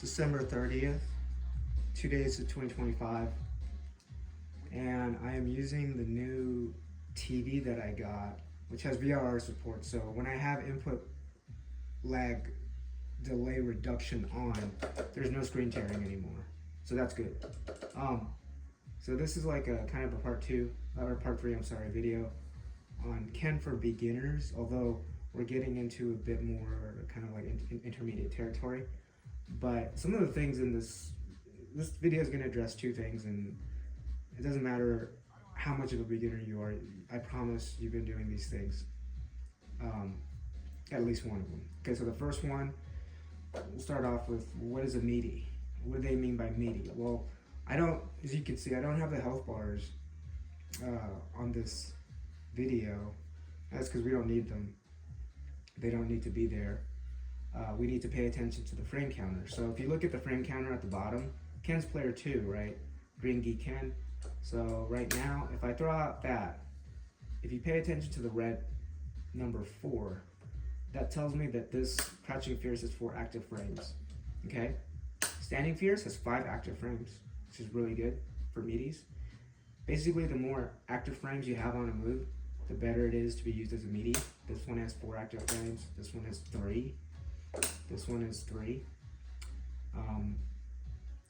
December 30th, 2 days to 2025, and I am using the new TV that I got, which has VRR support. So when I have input lag delay reduction on, there's no screen tearing anymore. So that's good. So this is like a kind of a part two, or part three, I'm sorry, video on Ken for beginners, although we're getting into a bit more kind of like intermediate territory. But some of the things in this video is going to address two things, and it doesn't matter how much of a beginner you are. I promise you've been doing these things, at least one of them. Okay, so the first one, we'll start off with, what is a meaty? What do they mean by meaty? Well, I don't, as you can see, I don't have the health bars on this video. That's because we don't need them. They don't need to be there. We need to pay attention to the frame counter. So if you look at the frame counter at the bottom, Ken's player 2, right? Green Geek Ken. So right now, if I throw out that, if you pay attention to the red number 4, that tells me that this Crouching Fierce has 4 active frames. Okay? Standing Fierce has 5 active frames, which is really good for meaties. Basically, the more active frames you have on a move, the better it is to be used as a meaty. This one has 4 active frames. This one has 3. This one is 3.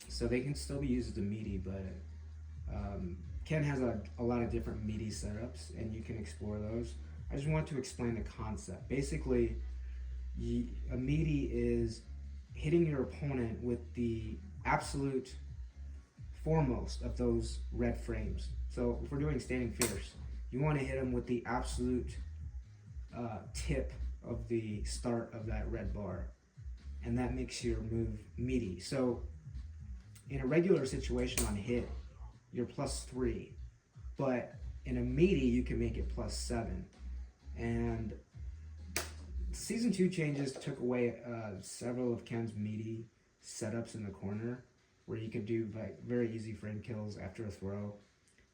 So they can still be used as a meaty, but Ken has a lot of different meaty setups, and you can explore those. I just want to explain the concept. Basically, a meaty is hitting your opponent with the absolute foremost of those red frames. So if we're doing Standing Fierce, you want to hit them with the absolute tip of the start of that red bar, and that makes your move meaty. So in a regular situation on hit, you're +3, but in a meaty you can make it +7. And season 2 changes took away several of Ken's meaty setups in the corner, where you could do like very easy frame kills after a throw.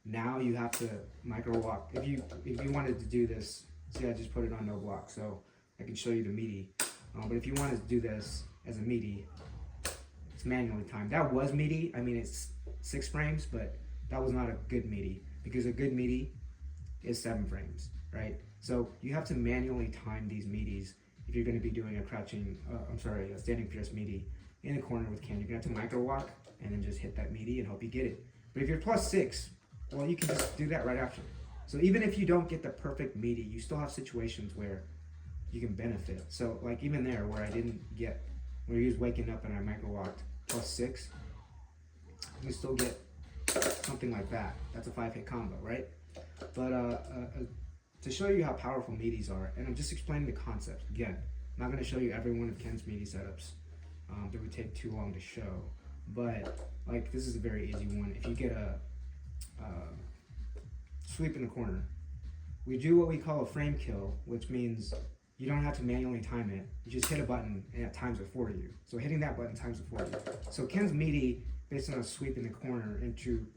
Now you have to micro walk. If you wanted to do this, see, I just put it on no block, so I can show you the meaty. But if you wanted to do this as a meaty, it's manually timed. That was meaty. I mean, it's 6 frames, but that was not a good meaty, because a good meaty is 7 frames, right? So you have to manually time these meaties if you're going to be doing a Standing Fierce meaty in a corner with Ken. You're going to have to micro walk and then just hit that meaty and hope you get it. But if you're +6, well, you can just do that right after. So even if you don't get the perfect meaty, you still have situations where you can benefit. So like even there where I didn't get, where he was waking up and I micro walked +6, you still get something like that. That's a 5-hit combo, right? But to show you how powerful meaties are, and I'm just explaining the concept. Again, I'm not going to show you every one of Ken's meaty setups. That would take too long to show. But like, this is a very easy one. If you get a sweep in the corner, we do what we call a frame kill, which means you don't have to manually time it. You just hit a button and it times it for you. So hitting that button times it for you. So Ken's meaty, based on a sweep in the corner into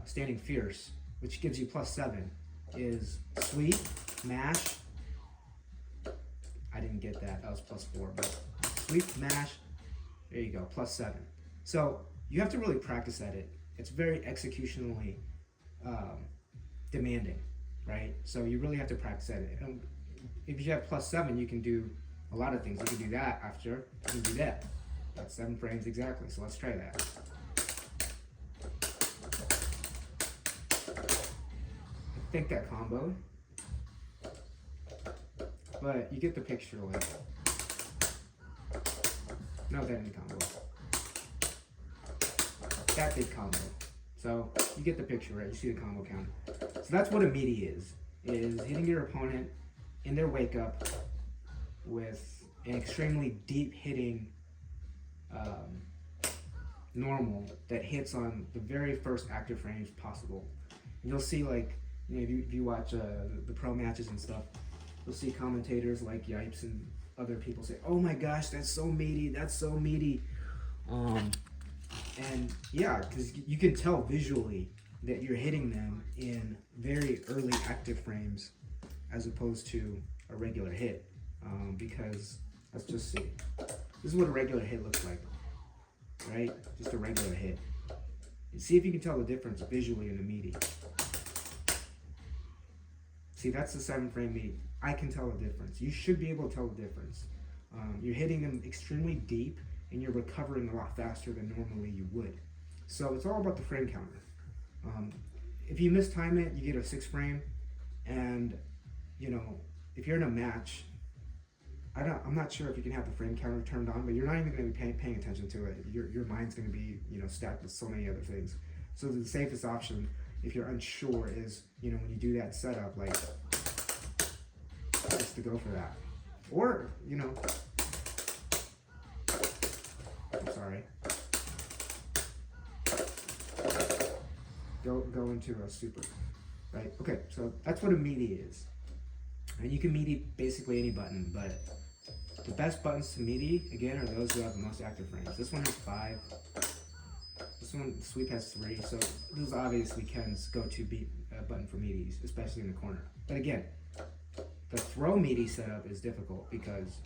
Standing Fierce, which gives you +7, is sweep, mash. I didn't get that. That was +4, but sweep, mash. There you go, +7. So you have to really practice at it. It's very executionally demanding, right? So you really have to practice at it. And if you have +7, you can do a lot of things. You can do that after, you can do that. That's 7 frames exactly, so let's try that. I think that comboed, but you get the picture. Like, no, that didn't combo. That did combo. So you get the picture, right? You see the combo counter. So that's what a meaty is hitting your opponent in their wake up with an extremely deep hitting normal that hits on the very first active frames possible. And you'll see, like, you know, if you watch the pro matches and stuff, you'll see commentators like Yipes and other people say, "Oh my gosh, that's so meaty, that's so meaty." And yeah, because you can tell visually that you're hitting them in very early active frames as opposed to a regular hit, because Let's just see. This is what a regular hit looks like, right? Just a regular hit. And see if you can tell the difference visually in the meaty. See, that's the 7-frame meaty. I can tell the difference. You should be able to tell the difference. You're hitting them extremely deep, and you're recovering a lot faster than normally you would. So it's all about the frame counter. If you mistime it, you get a 6-frame, and you know, if you're in a match, I'm not sure if you can have the frame counter turned on, but you're not even going to be paying attention to it. Your mind's going to be, you know, stacked with so many other things. So the safest option, if you're unsure, is, you know, when you do that setup, like, just to go for that. Or, you know, I'm sorry, go into a super, right? Okay, so that's what a meaty is. And you can meaty basically any button, but the best buttons to meaty, again, are those who have the most active frames. This one has 5. This one, the sweep has 3. So this is obviously Ken's go-to button for meaties, especially in the corner. But again, the throw meaty setup is difficult because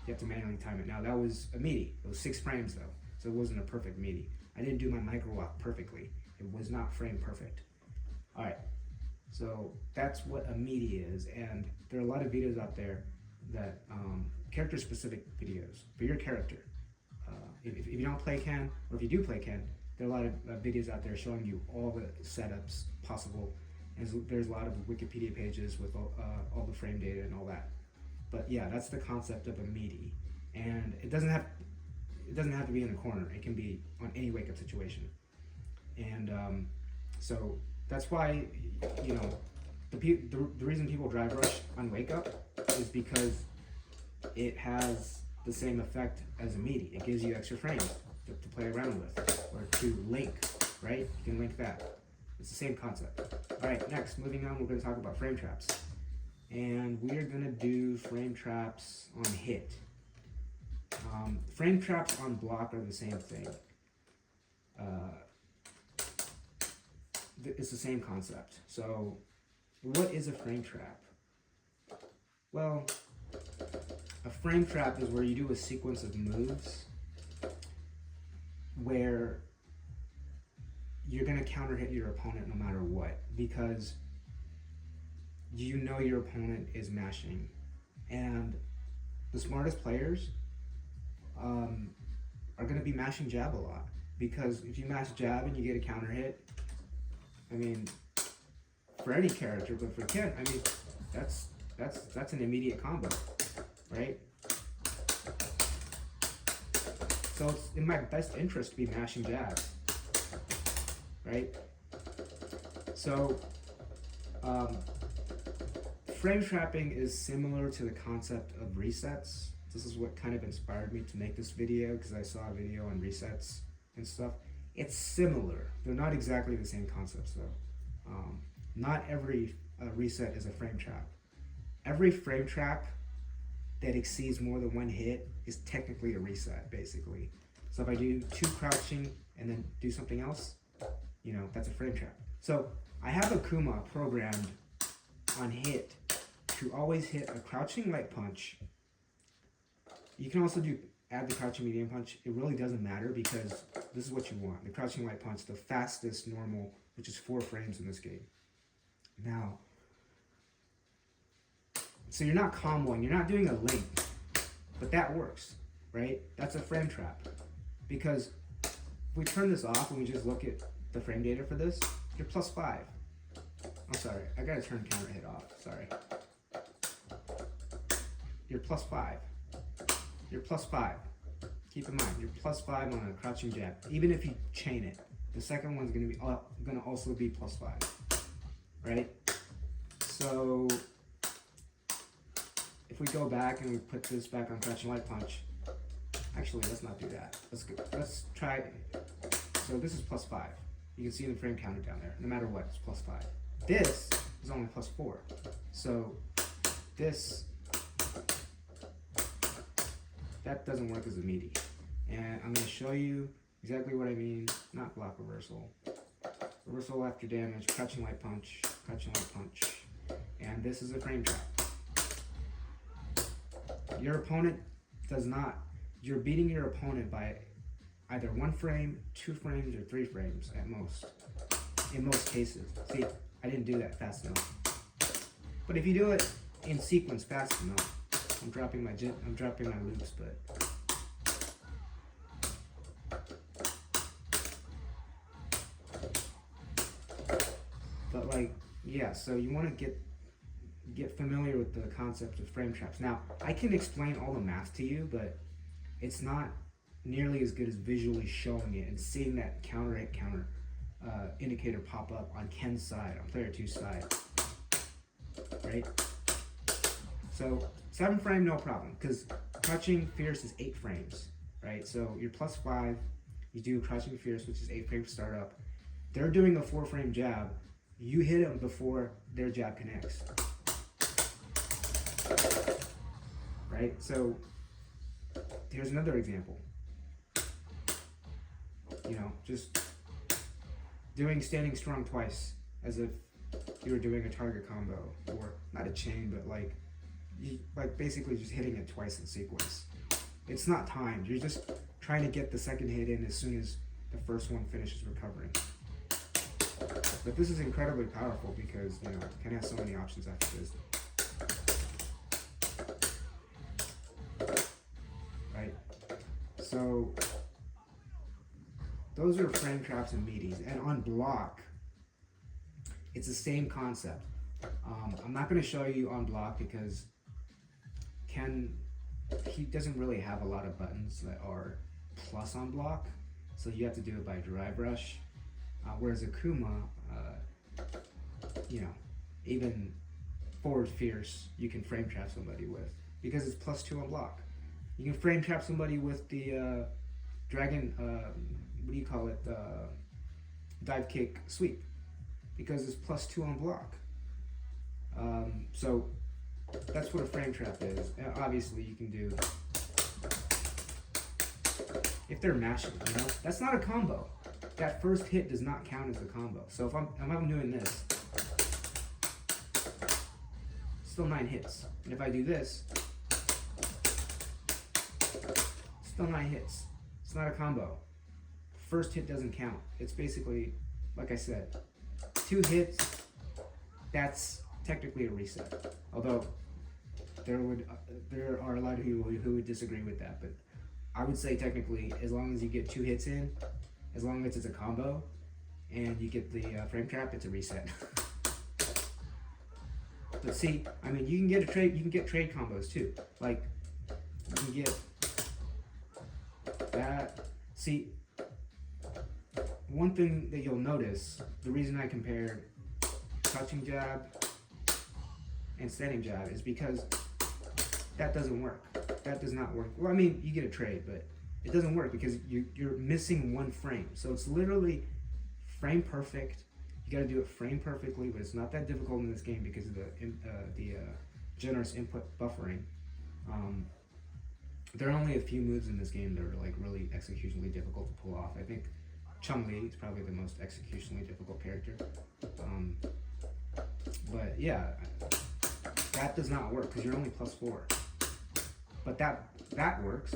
you have to manually time it. Now that was a meaty. It was 6 frames though, so it wasn't a perfect meaty. I didn't do my micro walk perfectly. It was not frame perfect. All right. So that's what a meaty is, and there are a lot of videos out there that character-specific videos for your character. If you don't play Ken, or if you do play Ken, there are a lot of videos out there showing you all the setups possible, and there's a lot of Wikipedia pages with all the frame data and all that. But yeah, that's the concept of a meaty, and it doesn't have to be in the corner. It can be on any wake-up situation, and so. That's why, you know, the reason people drive rush on wake up is because it has the same effect as a meaty. It gives you extra frames to play around with, or to link, right? You can link that. It's the same concept. All right, next, moving on, we're going to talk about frame traps. And we're going to do frame traps on hit. Frame traps on block are the same thing. It's the same concept. So, what is a frame trap? Well, a frame trap is where you do a sequence of moves where you're going to counter hit your opponent no matter what, because you know your opponent is mashing. And the smartest players are going to be mashing jab a lot, because if you mash jab and you get a counter hit, I mean, for any character, but for Ken, I mean, that's an immediate combo, right? So it's in my best interest to be mashing jabs, right? So frame trapping is similar to the concept of resets. This is what kind of inspired me to make this video, because I saw a video on resets and stuff. It's similar. They're not exactly the same concepts though. Not every reset is a frame trap. Every frame trap that exceeds more than 1 hit is technically a reset, basically. So if I do 2 crouching and then do something else, you know, that's a frame trap. So I have Akuma programmed on hit to always hit a crouching light punch. You can also add the crouching medium punch. It really doesn't matter, because this is what you want. The crouching light punch, the fastest normal, which is 4 frames in this game. Now, so you're not comboing, you're not doing a link, but that works, right? That's a frame trap. Because if we turn this off and we just look at the frame data for this, you're +5. I'm sorry, I gotta turn counter hit off, sorry. You're +5. You're +5. Keep in mind, you're +5 on a crouching jab. Even if you chain it, the second one's gonna also be +5, right? So if we go back and we put this back on crouching light punch, actually let's not do that. Let's try. So this is +5. You can see the frame counter down there. No matter what, it's +5. This is only +4. So this. That doesn't work as a meaty. And I'm going to show you exactly what I mean. Not block reversal. Reversal after damage, crouching light punch, and this is a frame trap. Your opponent does not, you're beating your opponent by either 1 frame, 2 frames, or 3 frames at most, in most cases. See, I didn't do that fast enough. But if you do it in sequence fast enough, I'm dropping my loops, but like, yeah, so you want to get familiar with the concept of frame traps. Now, I can explain all the math to you, but it's not nearly as good as visually showing it and seeing that counter hit counter indicator pop up on Ken's side, on player 2's side, right? So 7 frame, no problem, because crouching fierce is 8 frames, right? So you're +5, you do crouching fierce, which is 8 frames startup. They're doing a 4-frame jab. You hit them before their jab connects, right? So here's another example. You know, just doing standing strong twice, as if you were doing a target combo, or not a chain, but like basically just hitting it twice in sequence. It's not timed. You're just trying to get the second hit in as soon as the first one finishes recovering. But this is incredibly powerful because, you know, Ken has so many options after this. Right? So those are frame traps and meaties. And on block, it's the same concept. I'm not going to show you on block because Ken, he doesn't really have a lot of buttons that are plus on block, so you have to do it by drive rush. Whereas Akuma, you know, even forward fierce, you can frame trap somebody with because it's +2 on block. You can frame trap somebody with the dragon, what do you call it, dive kick sweep, because it's +2 on block. So that's what a frame trap is. Obviously, you can do, if they're mashing, you know, that's not a combo. That first hit does not count as a combo. So if I'm doing this, still 9 hits. And if I do this, still 9 hits. It's not a combo. First hit doesn't count. It's basically, like I said, 2 hits, that's technically a reset. Although there are a lot of people who would disagree with that, but I would say technically, as long as you get 2 hits in, as long as it's a combo, and you get the frame trap, it's a reset. But see, I mean, you can get trade combos too. Like, you can get that. See, one thing that you'll notice, the reason I compared crouching jab and standing jab is because that doesn't work. That does not work. Well, I mean, you get a trade, but it doesn't work because you're missing 1 frame. So it's literally frame perfect. You got to do it frame perfectly, but it's not that difficult in this game because of the generous input buffering. There are only a few moves in this game that are like really executionally difficult to pull off. I think Chun-Li is probably the most executionally difficult character. But yeah, that does not work because you're only +4. But that works.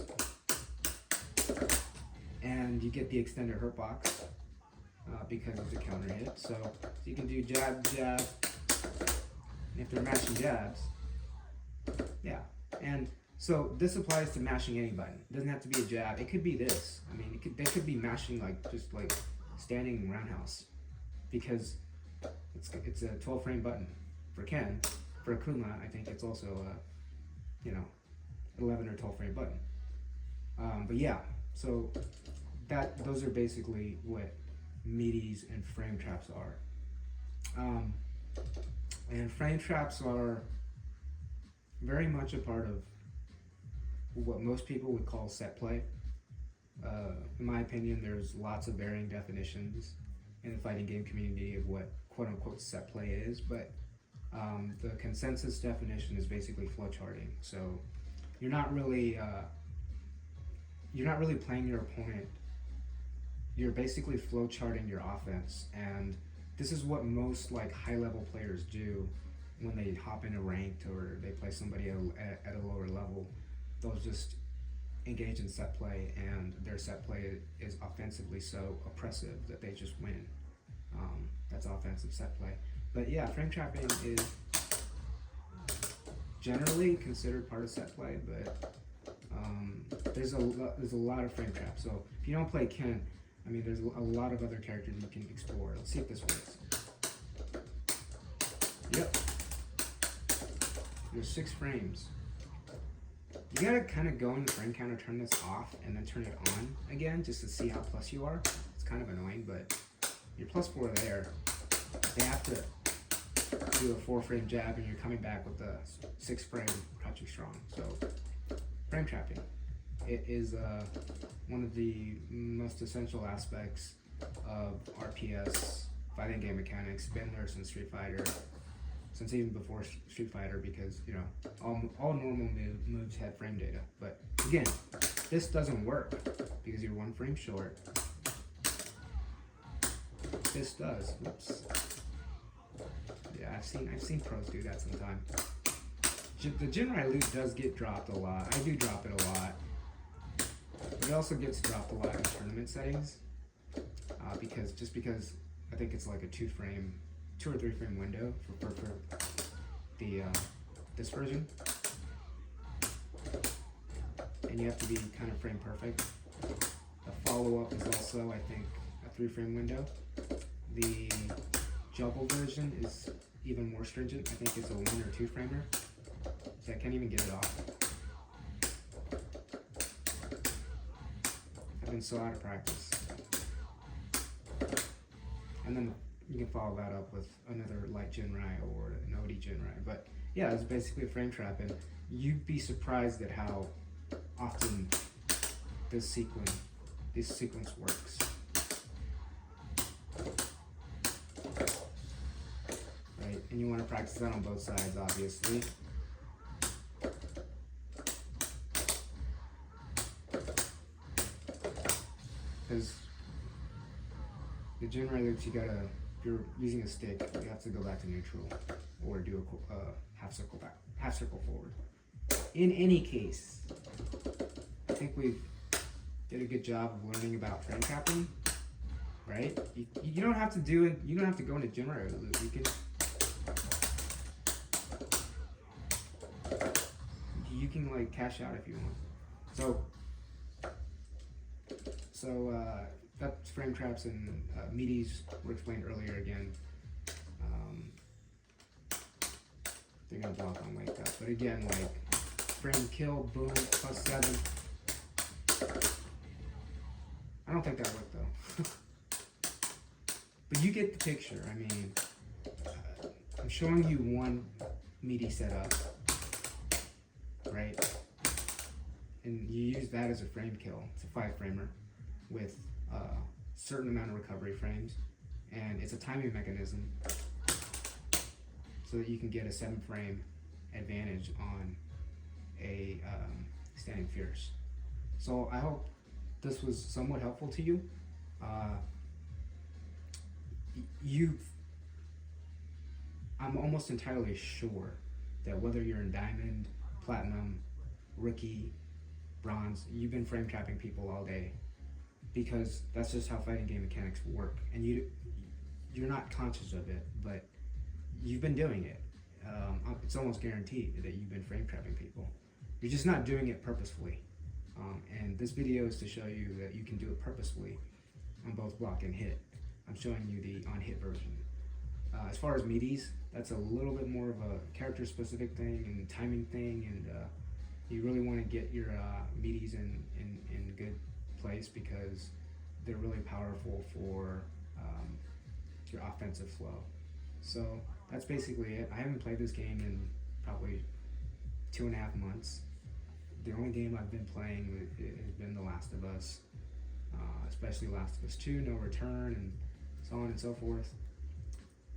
And you get the extended hurt box because it's a counter hit. So you can do jab, jab. And if they're mashing jabs, yeah. And so this applies to mashing any button. It doesn't have to be a jab. It could be this. I mean, they could be mashing like just like standing roundhouse because it's a 12-frame button for Ken. For Akuma, I think it's also a, you know, 11 or 12-frame button. But yeah, so those are basically what meaties and frame traps are. And frame traps are very much a part of what most people would call set play. In my opinion, there's lots of varying definitions in the fighting game community of what quote-unquote set play is, but the consensus definition is basically flowcharting. So you're not really playing your opponent. You're basically flowcharting your offense, and this is what most like high-level players do when they hop into ranked or they play somebody at a lower level. They'll just engage in set play, and their set play is offensively so oppressive that they just win. That's offensive set play. But yeah, frame trapping is generally considered part of set play, but there's a lot of frame traps. So if you don't play Ken, I mean, there's a lot of other characters you can explore. Let's see if this works. Yep. There's 6 frames. You gotta kind of go in the frame counter, turn this off, and then turn it on again just to see how plus you are. It's kind of annoying, but you're +4 there. They have to do a 4-frame jab, and you're coming back with the 6-frame crouching strong. So frame trapping, it is one of the most essential aspects of RPS, fighting game mechanics. Been there since Street Fighter, since even before Street Fighter, because you know all normal moves had frame data. But again, this doesn't work because you're 1 frame short. This does. Whoops. Yeah, I've seen pros do that sometimes. The Jinrai loot does get dropped a lot. I do drop it a lot. But it also gets dropped a lot in tournament settings because I think it's like a 2 or 3 frame window for the this version, and you have to be kind of frame perfect. The follow-up is also, I think, a 3 frame window. The juggle version is even more stringent. I think it's a 1 or 2 framer, so I can't even get it off. I've been so out of practice. And then you can follow that up with another light Jinrai or an OD Jinrai. But yeah, it's basically a frame trap, and you'd be surprised at how often this sequence works. Right, and you want to practice that on both sides, obviously. Because the Jinrai loops, if you're using a stick, you have to go back to neutral or do a half circle forward. In any case, I think we did a good job of learning about frame trapping, right? You don't have to do it. You don't have to go into Jinrai loop. You can like cash out if you want. So that's frame traps, and Meaties were explained earlier again. They're gonna block on wake up, but again, like frame kill, boom, +7. I don't think that worked though. But you get the picture. I mean, I'm showing you one Meaty setup, right? And you use that as a frame kill. It's a 5-framer with a certain amount of recovery frames, and it's a timing mechanism so that you can get a 7-frame advantage on a standing fierce. So I hope this was somewhat helpful to you. I'm almost entirely sure that whether you're in Diamond, Platinum, Rookie, Bronze, you've been frame trapping people all day, because that's just how fighting game mechanics work, and you're not conscious of it, but you've been doing it. It's almost guaranteed that you've been frame trapping people. You're just not doing it purposefully. And this video is to show you that you can do it purposefully on both block and hit. I'm showing you the on hit version. As far as Meaties, that's a little bit more of a character specific thing and timing thing, and you really want to get your Meaties in good place, because they're really powerful for your offensive flow. So that's basically it. I haven't played this game in probably 2.5 months. The only game I've been playing has been The Last of Us, especially Last of Us 2, No Return, and so on and so forth.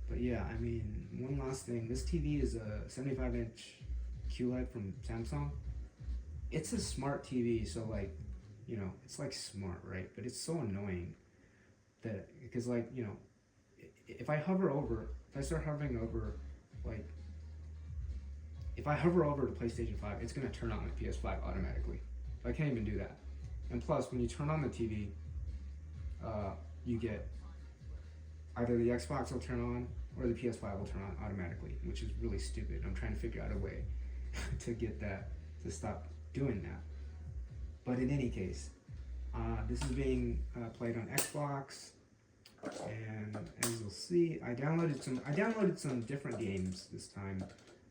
But yeah, I mean, one last thing. This TV is a 75-inch QLED from Samsung. It's a smart TV, so like, you know, it's like smart, right? But it's so annoying that, because like, you know, if I start hovering over, like, if I hover over the PlayStation 5, it's gonna turn on my PS5 automatically. I can't even do that. And plus, when you turn on the TV, you get either the Xbox will turn on or the PS5 will turn on automatically, which is really stupid. I'm trying to figure out a way to get that to stop doing that. But in any case, this is being played on Xbox, and as you'll see, I downloaded some different games this time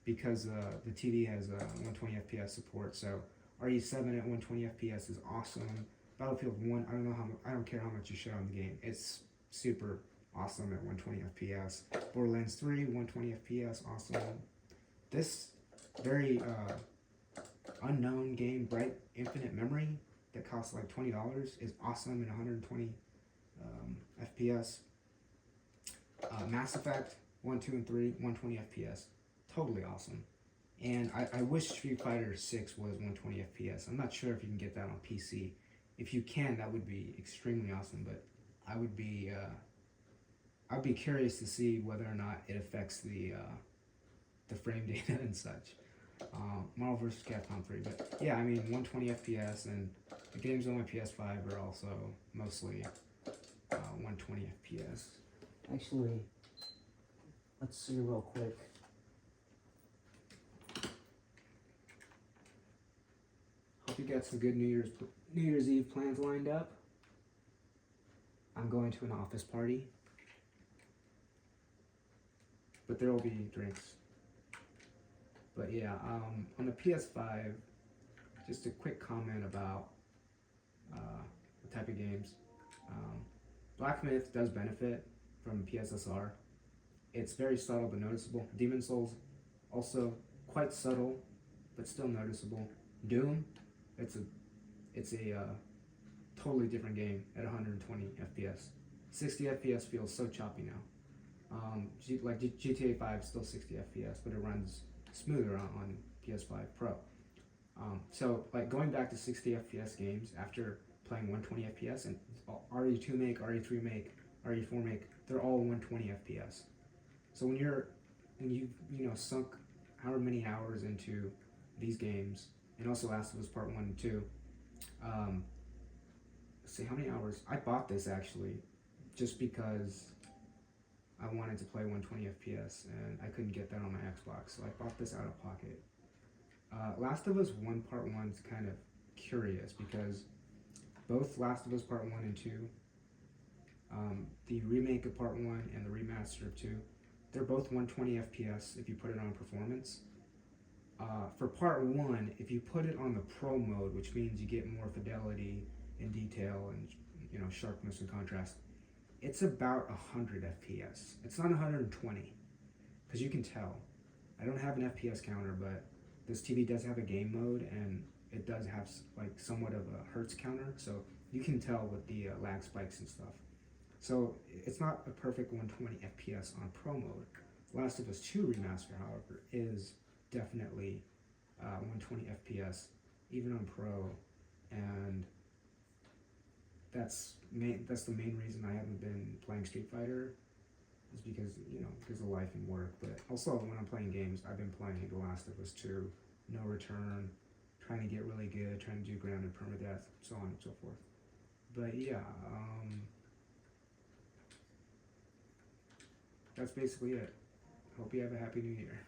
because the TV has 120 FPS support. So RE7 at 120 FPS is awesome. Battlefield 1, I don't care how much you show on the game. It's super awesome at 120 FPS. Borderlands 3, 120 FPS, awesome. This very unknown game, Bright Infinite Memory, that costs like $20, is awesome at 120 FPS. Mass Effect 1, 2, and 3, 120 FPS, totally awesome. And I wish Street Fighter 6 was 120 FPS. I'm not sure if you can get that on PC. If you can, that would be extremely awesome. But I'd be curious to see whether or not it affects the frame data and such. Marvel vs. Capcom 3, but yeah, I mean 120 FPS, and the games on my PS5 are also mostly 120 FPS. Actually, let's see real quick. Hope you got some good New Year's Eve plans lined up. I'm going to an office party, but there will be drinks. But yeah, on the PS5, just a quick comment about the type of games. Black Myth does benefit from PSSR. It's very subtle but noticeable. Demon Souls, also quite subtle but still noticeable. Doom, it's a totally different game at 120 FPS. 60 FPS feels so choppy now. Like GTA 5 still 60 FPS, but it runs smoother on PS5 Pro. So like going back to 60 FPS games after playing 120 FPS, and RE2 make, RE3 make, RE4 make, they're all 120 FPS. So when you've sunk however many hours into these games, and also Last of Us Part 1 and 2, let's see how many hours. I bought this actually just because I wanted to play 120 FPS and I couldn't get that on my Xbox, so I bought this out of pocket. Last of Us 1 Part 1 is kind of curious because both Last of Us Part 1 and 2, the remake of Part 1 and the remaster of 2, they're both 120 FPS if you put it on performance. For Part 1, if you put it on the Pro mode, which means you get more fidelity and detail and sharpness and contrast, it's about 100 FPS. It's not 120, because you can tell. I don't have an FPS counter, but this TV does have a game mode, and it does have like somewhat of a hertz counter, so you can tell with the lag spikes and stuff. So it's not a perfect 120 FPS on Pro mode. Last of Us 2 Remaster, however, is definitely 120 FPS, even on Pro, and that's the main reason I haven't been playing Street Fighter, is because of life and work. But also when I'm playing games, I've been playing The Last of Us 2, No Return, trying to get really good, trying to do grounded permadeath, so on and so forth. But yeah, that's basically it. Hope you have a happy new year.